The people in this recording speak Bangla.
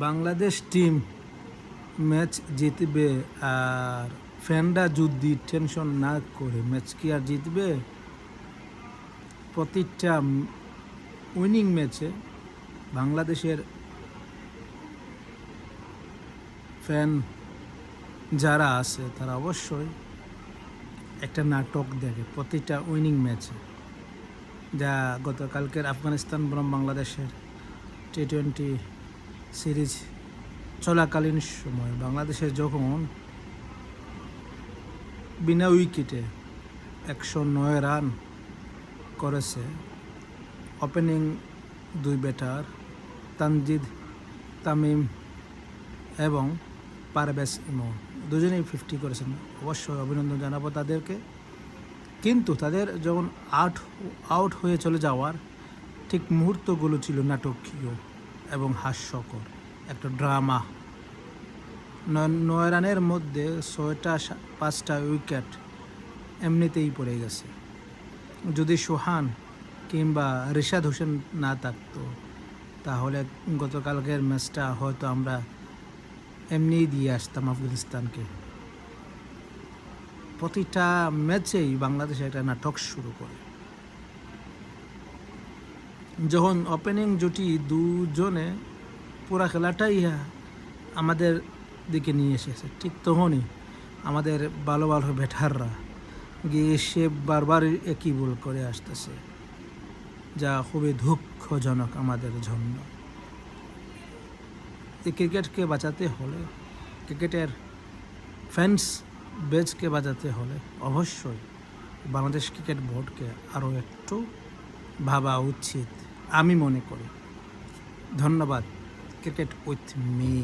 বাংলাদেশ টিম ম্যাচ জিতবে আর ফ্যানরা যদি টেনশন না করে ম্যাচ কি আর জিতবে? প্রতিটা উইনিং ম্যাচে বাংলাদেশের ফ্যান যারা আছে তারা অবশ্যই একটা নাটক দেখে প্রতিটা উইনিং ম্যাচে, যা গতকালকের আফগানিস্তান বনাম বাংলাদেশের T20 সিরিজ চলাকালীন সময় বাংলাদেশের যখন বিনা উইকেটে 109 রান করেছে, ওপেনিং দুই ব্যাটার তানজিদ তামিম এবং পারভেজ ইমন দুজনেই 50 করেছেন। অবশ্যই অভিনন্দন জানাবো তাদেরকে। কিন্তু তাদের যখন আউট হয়ে চলে যাওয়ার ঠিক মুহূর্তগুলো ছিল নাটকীয় এবং হাস্যকর, একটা ড্রামা। 9 রানের মধ্যে 5টা উইকেট এমনিতেই পড়ে গেছে। যদি সোহান কিংবা রিশাদ হোসেন না থাকতো তাহলে গতকালকের ম্যাচটা হয়তো আমরা এমনিই দিয়ে আসতাম আফগানিস্তানকে। প্রতিটা ম্যাচেই বাংলাদেশ একটা নাটক শুরু করে। যখন ওপেনিং জুটি দুজনে পুরা খেলাটাই আমাদের দিকে নিয়ে এসেছে, ঠিক তখনই আমাদের ভালো ভালো ব্যাটাররা গিয়ে সে বারবার একই বল করে আসতেছে, যা খুবই দুঃখজনক আমাদের জন্য। এই ক্রিকেটকে বাঁচাতে হলে, ক্রিকেটের ফ্যান্স বেজকে বাঁচাতে হলে অবশ্যই বাংলাদেশ ক্রিকেট বোর্ডকে আরও একটু ভাবা উচিত আমি মনে করি। ধন্যবাদ। Cricket with me.